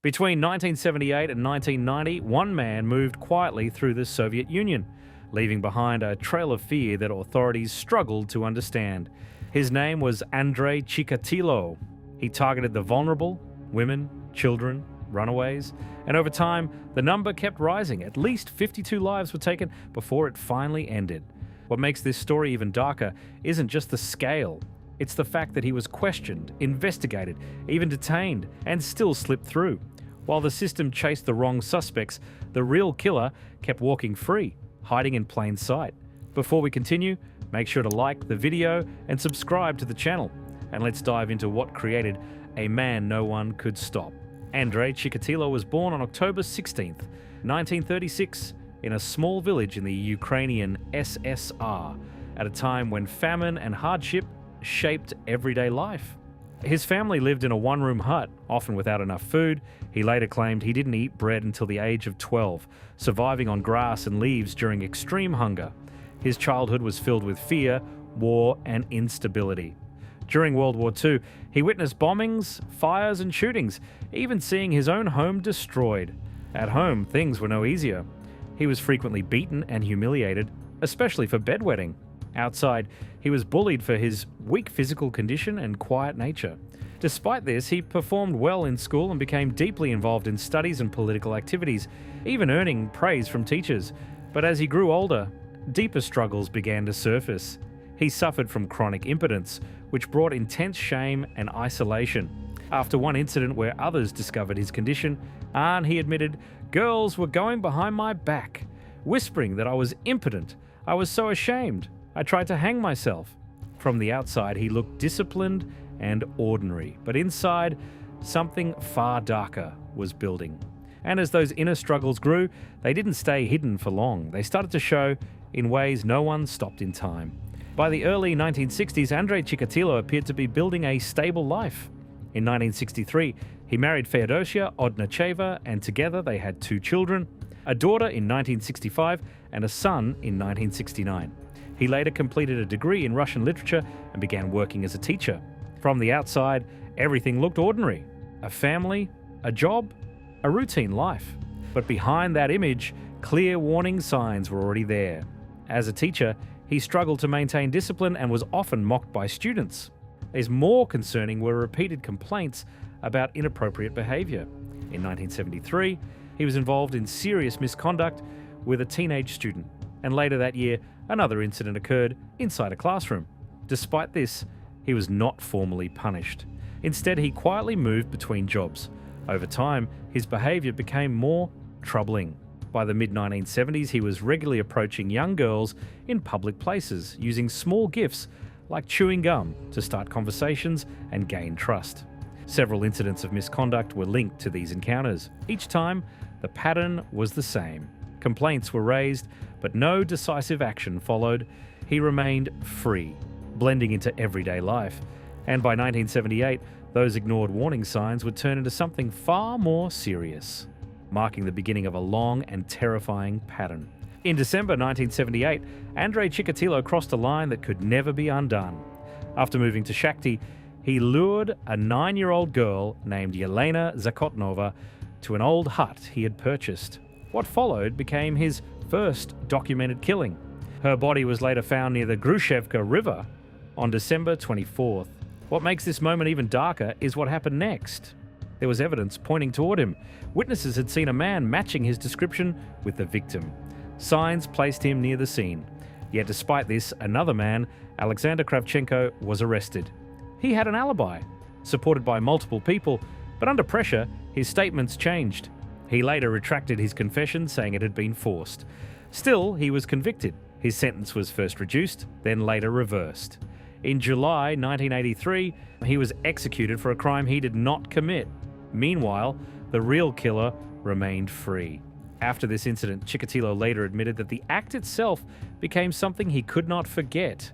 Between 1978 and 1990, one man moved quietly through the Soviet Union, leaving behind a trail of fear that authorities struggled to understand. His name was Andrei Chikatilo. He targeted the vulnerable, women, children, runaways, and over time, the number kept rising. At least 52 lives were taken before it finally ended. What makes this story even darker isn't just the scale. It's the fact that he was questioned, investigated, even detained, and still slipped through. While the system chased the wrong suspects, the real killer kept walking free, hiding in plain sight. Before we continue, make sure to like the video and subscribe to the channel. And let's dive into what created a man no one could stop. Andrei Chikatilo was born on October 16th, 1936, in a small village in the Ukrainian SSR, at a time when famine and hardship shaped everyday life. His family lived in a one-room hut, often without enough food. He later claimed he didn't eat bread until the age of 12, surviving on grass and leaves during extreme hunger. His childhood was filled with fear, war, and instability. During World War II, he witnessed bombings, fires, and shootings, even seeing his own home destroyed. At home, things were no easier. He was frequently beaten and humiliated, especially for bedwetting. Outside, he was bullied for his weak physical condition and quiet nature. Despite this, he performed well in school and became deeply involved in studies and political activities, even earning praise from teachers. But as he grew older, deeper struggles began to surface. He suffered from chronic impotence, which brought intense shame and isolation. After one incident where others discovered his condition, he admitted, "Girls were going behind my back, whispering that I was impotent. I was so ashamed. I tried to hang myself." From the outside, he looked disciplined and ordinary, but inside, something far darker was building. And as those inner struggles grew, they didn't stay hidden for long. They started to show in ways no one stopped in time. By the early 1960s, Andrei Chikatilo appeared to be building a stable life. In 1963, he married Feodosia Odnacheva, and together they had 2 children, a daughter in 1965 and a son in 1969. He later completed a degree in Russian literature and began working as a teacher. From the outside, everything looked ordinary. A family, a job, a routine life. But behind that image, clear warning signs were already there. As a teacher, he struggled to maintain discipline and was often mocked by students. As more concerning were repeated complaints about inappropriate behavior. In 1973, he was involved in serious misconduct with a teenage student, and later that year, another incident occurred inside a classroom. Despite this, he was not formally punished. Instead, he quietly moved between jobs. Over time, his behavior became more troubling. By the mid-1970s, he was regularly approaching young girls in public places, using small gifts like chewing gum to start conversations and gain trust. Several incidents of misconduct were linked to these encounters. Each time, the pattern was the same. Complaints were raised, but no decisive action followed. He remained free, blending into everyday life. And by 1978, those ignored warning signs would turn into something far more serious, marking the beginning of a long and terrifying pattern. In December 1978, Andrei Chikatilo crossed a line that could never be undone. After moving to Shakhty, he lured a 9-year-old girl named Yelena Zakotnova to an old hut he had purchased. What followed became his first documented killing. Her body was later found near the Grushevka River on December 24th. What makes this moment even darker is what happened next. There was evidence pointing toward him. Witnesses had seen a man matching his description with the victim. Signs placed him near the scene. Yet despite this, another man, Alexander Kravchenko, was arrested. He had an alibi, supported by multiple people, but under pressure, his statements changed. He later retracted his confession, saying it had been forced. Still, he was convicted. His sentence was first reduced, then later reversed. In July 1983, he was executed for a crime he did not commit. Meanwhile, the real killer remained free. After this incident, Chikatilo later admitted that the act itself became something he could not forget.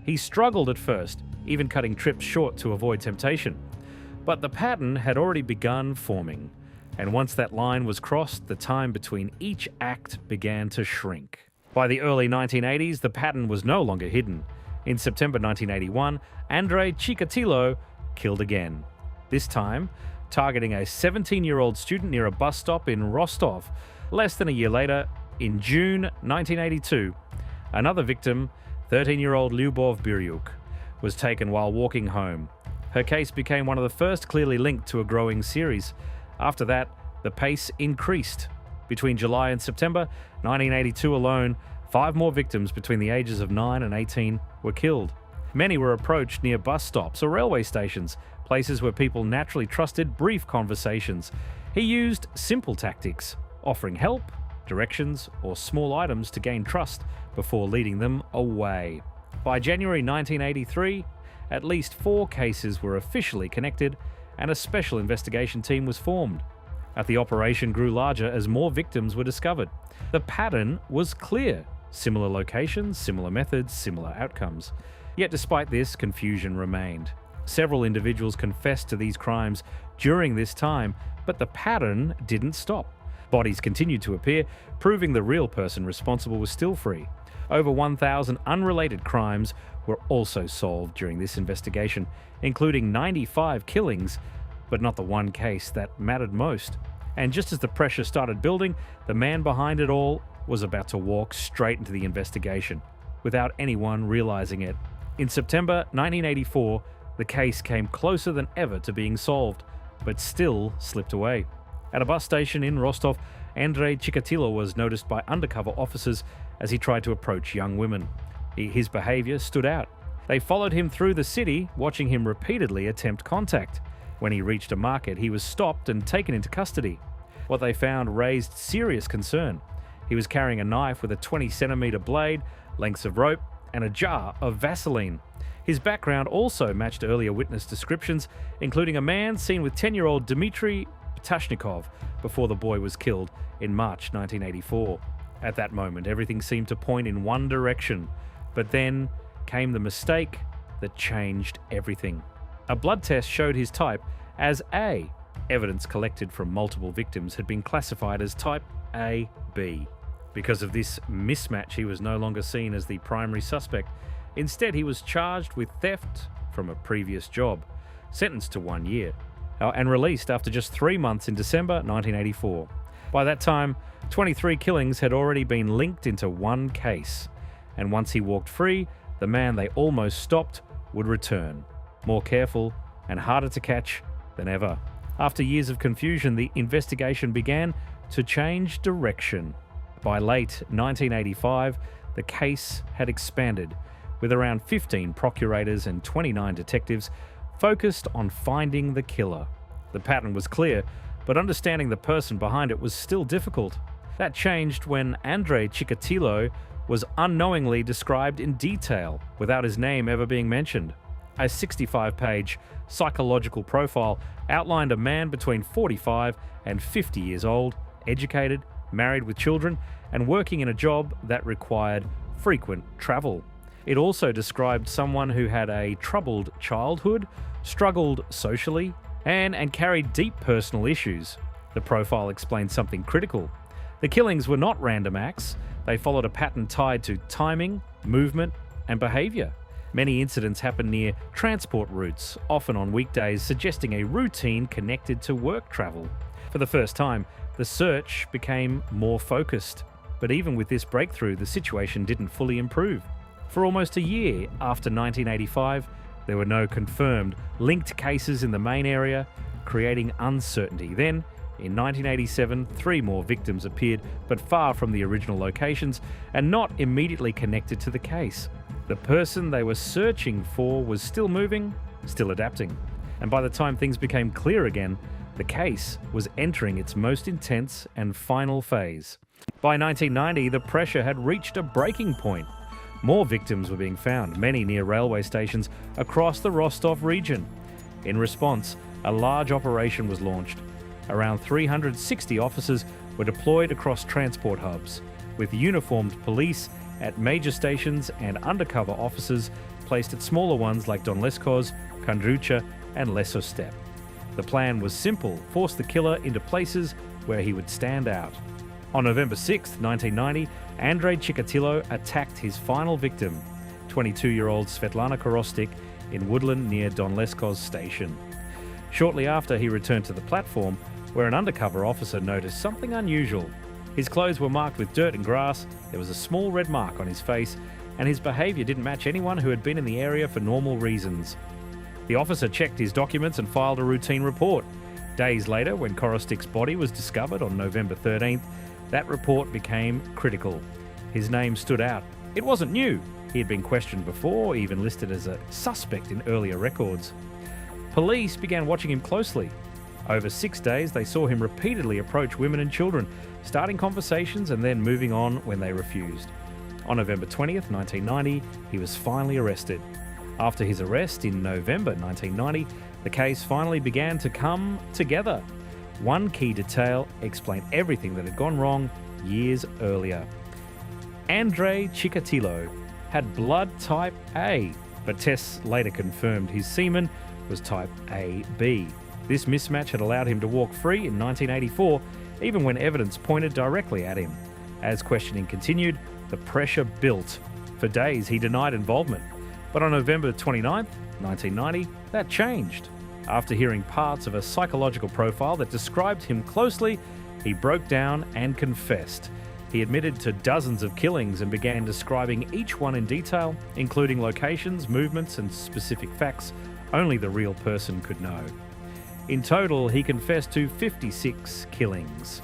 He struggled at first, even cutting trips short to avoid temptation. But the pattern had already begun forming, and once that line was crossed, the time between each act began to shrink. By the early 1980s, the pattern was no longer hidden. In September 1981, Andrei Chikatilo killed again. This time, targeting a 17-year-old student near a bus stop in Rostov. Less than a year later, in June 1982, another victim, 13-year-old Lyubov Biryuk, was taken while walking home. Her case became one of the first clearly linked to a growing series. After that, the pace increased. Between July and September 1982 alone, 5 more victims between the ages of 9 and 18 were killed. Many were approached near bus stops or railway stations, places where people naturally trusted brief conversations. He used simple tactics, offering help, directions, or small items to gain trust before leading them away. By January 1983, at least 4 cases were officially connected, and a special investigation team was formed. The operation grew larger as more victims were discovered. The pattern was clear: similar locations, similar methods, similar outcomes. Yet despite this, confusion remained. Several individuals confessed to these crimes during this time, but the pattern didn't stop. Bodies continued to appear, proving the real person responsible was still free. Over 1,000 unrelated crimes were also solved during this investigation, including 95 killings, but not the one case that mattered most. And just as the pressure started building, the man behind it all was about to walk straight into the investigation, without anyone realizing it. In September 1984, the case came closer than ever to being solved, but still slipped away. At a bus station in Rostov, Andrei Chikatilo was noticed by undercover officers as he tried to approach young women. His behavior stood out. They followed him through the city, watching him repeatedly attempt contact. When he reached a market, he was stopped and taken into custody. What they found raised serious concern. He was carrying a knife with a 20-centimeter blade, lengths of rope, and a jar of Vaseline. His background also matched earlier witness descriptions, including a man seen with 10-year-old Dmitry Patashnikov before the boy was killed in March 1984. At that moment, everything seemed to point in one direction, but then came the mistake that changed everything. A blood test showed his type as A. Evidence collected from multiple victims had been classified as type AB. Because of this mismatch, he was no longer seen as the primary suspect. Instead, he was charged with theft from a previous job, sentenced to 1 year, and released after just 3 months in December 1984. By that time, 23 killings had already been linked into one case, and once he walked free, the man they almost stopped would return, more careful and harder to catch than ever. After years of confusion, the investigation began to change direction. By late 1985, the case had expanded, with around 15 procurators and 29 detectives focused on finding the killer. The pattern was clear, but understanding the person behind it was still difficult. That changed when Andrei Chikatilo was unknowingly described in detail, without his name ever being mentioned. A 65-page psychological profile outlined a man between 45 and 50 years old, educated, married with children, and working in a job that required frequent travel. It also described someone who had a troubled childhood, struggled socially, and carried deep personal issues. The profile explained something critical. The killings were not random acts. They followed a pattern tied to timing, movement, and behavior. Many incidents happened near transport routes, often on weekdays, suggesting a routine connected to work travel. For the first time, the search became more focused. But even with this breakthrough, the situation didn't fully improve. For almost a year after 1985, there were no confirmed linked cases in the main area, creating uncertainty. Then, in 1987, 3 more victims appeared, but far from the original locations and not immediately connected to the case. The person they were searching for was still moving, still adapting. And by the time things became clear again, the case was entering its most intense and final phase. By 1990, the pressure had reached a breaking point. More victims were being found, many near railway stations across the Rostov region. In response, a large operation was launched. Around 360 officers were deployed across transport hubs, with uniformed police at major stations and undercover officers placed at smaller ones like Donleskos, Kandrucha, and Lesostep. The plan was simple: force the killer into places where he would stand out. On November 6, 1990, Andrei Chikatilo attacked his final victim, 22-year-old Svetlana Korostik, in Woodland near Donleskos station. Shortly after, he returned to the platform, where an undercover officer noticed something unusual. His clothes were marked with dirt and grass, there was a small red mark on his face, and his behaviour didn't match anyone who had been in the area for normal reasons. The officer checked his documents and filed a routine report. Days later, when Korostik's body was discovered on November 13th, that report became critical. His name stood out. It wasn't new. He had been questioned before, even listed as a suspect in earlier records. Police began watching him closely. Over 6 days, they saw him repeatedly approach women and children, starting conversations and then moving on when they refused. On November 20th, 1990, he was finally arrested. After his arrest in November 1990, the case finally began to come together. One key detail explained everything that had gone wrong years earlier. Andrei Chikatilo had blood type A, but tests later confirmed his semen was type AB. This mismatch had allowed him to walk free in 1984, even when evidence pointed directly at him. As questioning continued, the pressure built. For days, he denied involvement. But on November 29th, 1990, that changed. After hearing parts of a psychological profile that described him closely, he broke down and confessed. He admitted to dozens of killings and began describing each one in detail, including locations, movements, and specific facts only the real person could know. In total, he confessed to 56 killings.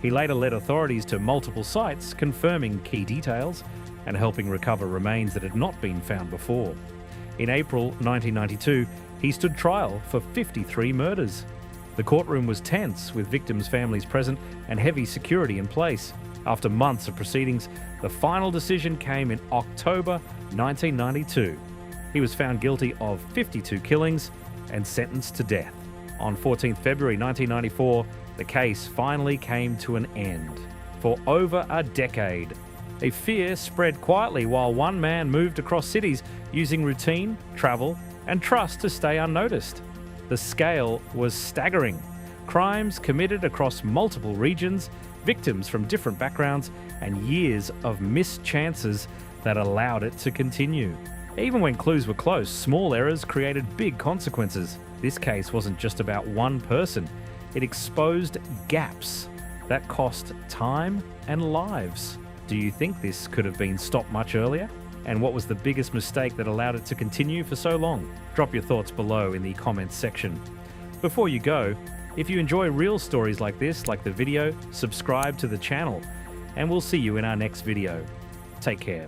He later led authorities to multiple sites, confirming key details and helping recover remains that had not been found before. In April 1992, he stood trial for 53 murders. The courtroom was tense, with victims' families present and heavy security in place. After months of proceedings, the final decision came in October 1992. He was found guilty of 52 killings and sentenced to death. On 14th February 1994, the case finally came to an end. For over a decade, a fear spread quietly while one man moved across cities using routine, travel, and trust to stay unnoticed. The scale was staggering. Crimes committed across multiple regions, victims from different backgrounds, and years of missed chances that allowed it to continue. Even when clues were close, small errors created big consequences. This case wasn't just about one person. It exposed gaps that cost time and lives. Do you think this could have been stopped much earlier? And what was the biggest mistake that allowed it to continue for so long? Drop your thoughts below in the comments section. Before you go, if you enjoy real stories like this, like the video, subscribe to the channel, and we'll see you in our next video. Take care.